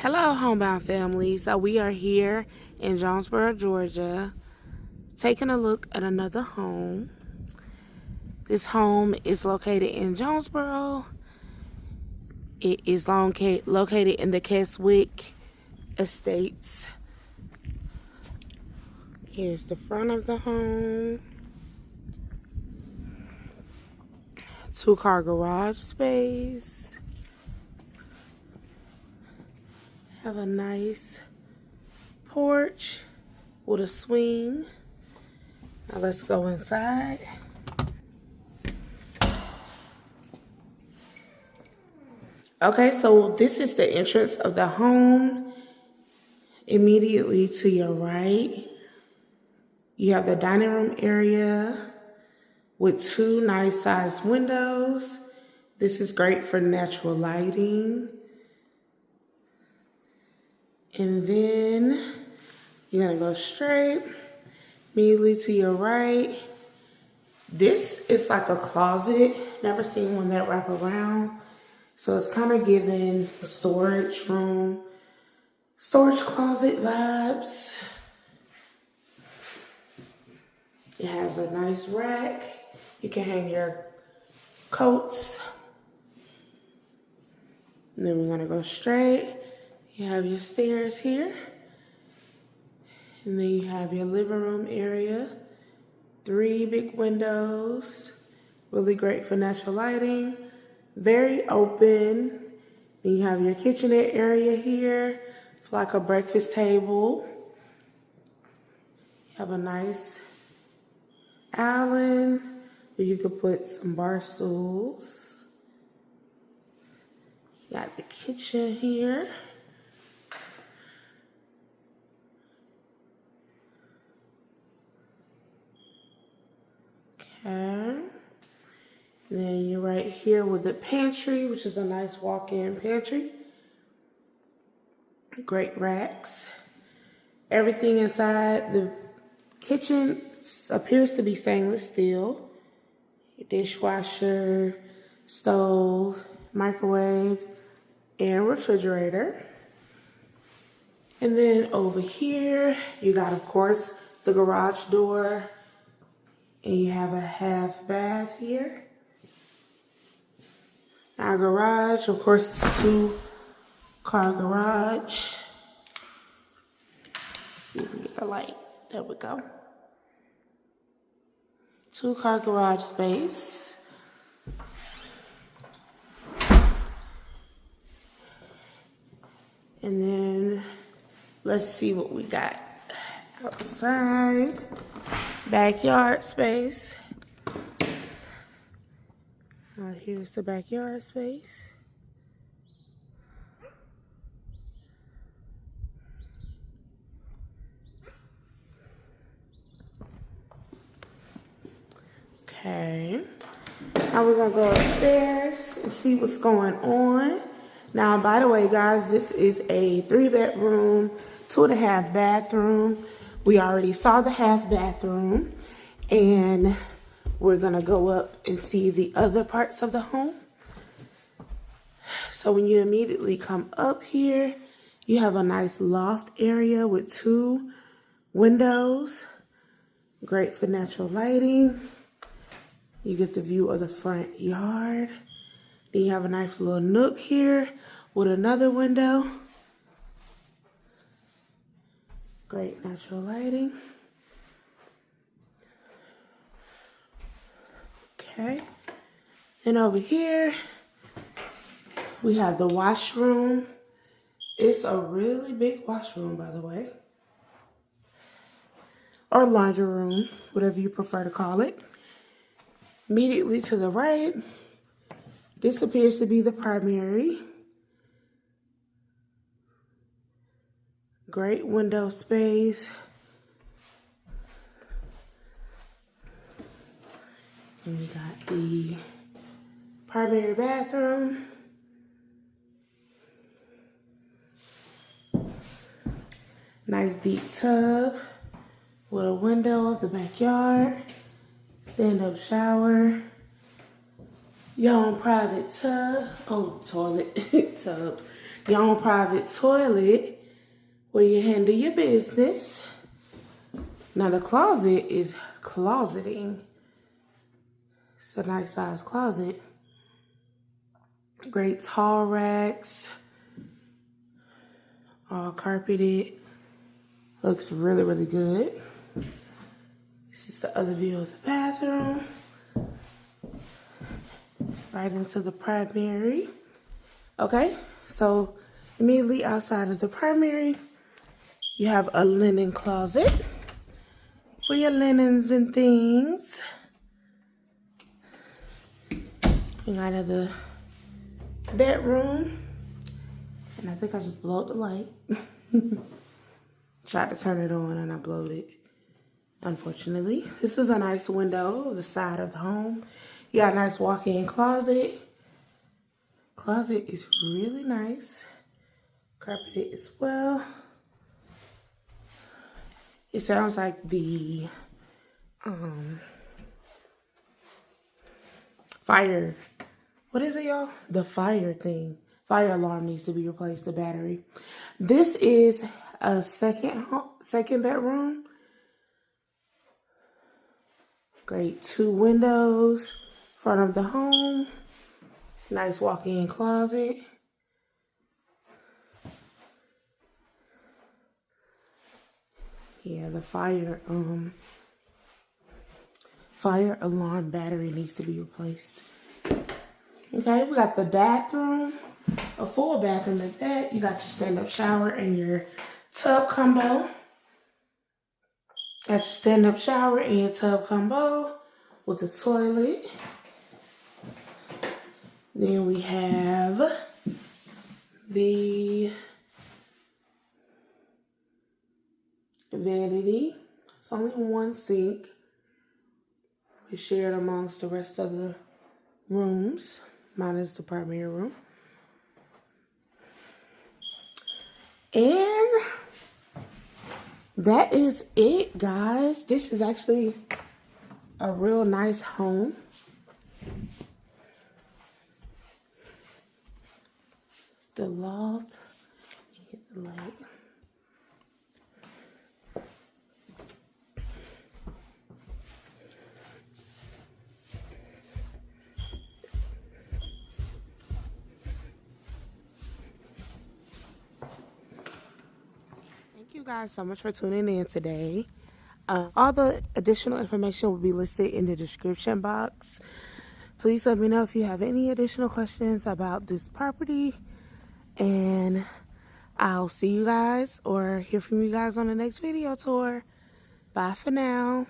Hello, homebound family. So we are here in Jonesboro, Georgia, taking a look at another home. This home is located in Jonesboro. It is located in the Keswick Estates. Here's the front of the home. 2-car garage space. Have a nice porch with a swing. Now let's go inside. Okay, so this is the entrance of the home. Immediately to your right, you have the dining room area with 2 nice sized windows. This is great for natural lighting. And then you're gonna go straight, immediately to your right. This is like a closet. Never seen one that wrap around. So it's kind of giving storage room, storage closet vibes. It has a nice rack. You can hang your coats. And then we're gonna go straight. You have your stairs here. And then you have your living room area. 3 big windows. Really great for natural lighting. Very open. Then you have your kitchenette area here for like a breakfast table. You have a nice island where you could put some bar stools. You got the kitchen here. Okay. Then you're right here with the pantry, which is a nice walk-in pantry. Great racks. Everything inside the kitchen appears to be stainless steel. Your dishwasher, stove, microwave, and refrigerator. And then over here, you got, of course, the garage door. And you have a half bath here. Our garage, of course, is a 2-car garage. Let's see if we can get the light. There we go. 2-car garage space. And then let's see what we got outside. Backyard space. Here's the backyard space. Okay. Now we're gonna go upstairs and see what's going on. Now, by the way, guys, this is a 3-bedroom, 2.5 bathroom. We already saw the half bathroom, and we're gonna go up and see the other parts of the home. So when you immediately come up here, you have a nice loft area with 2 windows. Great for natural lighting. You get the view of the front yard. Then you have a nice little nook here with another window. Great natural lighting. Okay. And over here, we have the washroom. It's a really big washroom, by the way. Or laundry room, whatever you prefer to call it. Immediately to the right, this appears to be the primary. Great window space. And we got the primary bathroom. Nice deep tub with a window of the backyard. Stand-up shower. Your own private tub. Oh, toilet tub. your own private toilet where you handle your business. Now the closet is closeting. It's a nice size closet. Great tall racks. All carpeted. Looks really, really good. This is the other view of the bathroom. Right into the primary. Okay, so immediately outside of the primary, you have a linen closet for your linens and things. Coming out of the bedroom. And I think I just blowed the light. Tried to turn it on and I blowed it, unfortunately. This is a nice window of the side of the home. You got a nice walk-in closet. Closet is really nice. Carpeted as well. It sounds like the fire. What is it, y'all? The fire thing. Fire alarm needs to be replaced, the battery. This is a second bedroom. Great 2 windows. Front of the home. Nice walk-in closet. Yeah, the fire alarm battery needs to be replaced. Okay, we got the bathroom, a full bathroom at that. You got your stand-up shower and your tub combo. Got your stand-up shower and your tub combo with the toilet. Then we have the vanity. It's only one sink. We share it amongst the rest of the rooms, minus the primary room. And that is it, guys. This is actually a real nice home. It's the loft. Hit the light. Thank you guys so much for tuning in today. All the additional information will be listed in the description box. Please let me know if you have any additional questions about this property. And I'll see you guys or hear from you guys on the next video tour. Bye for now.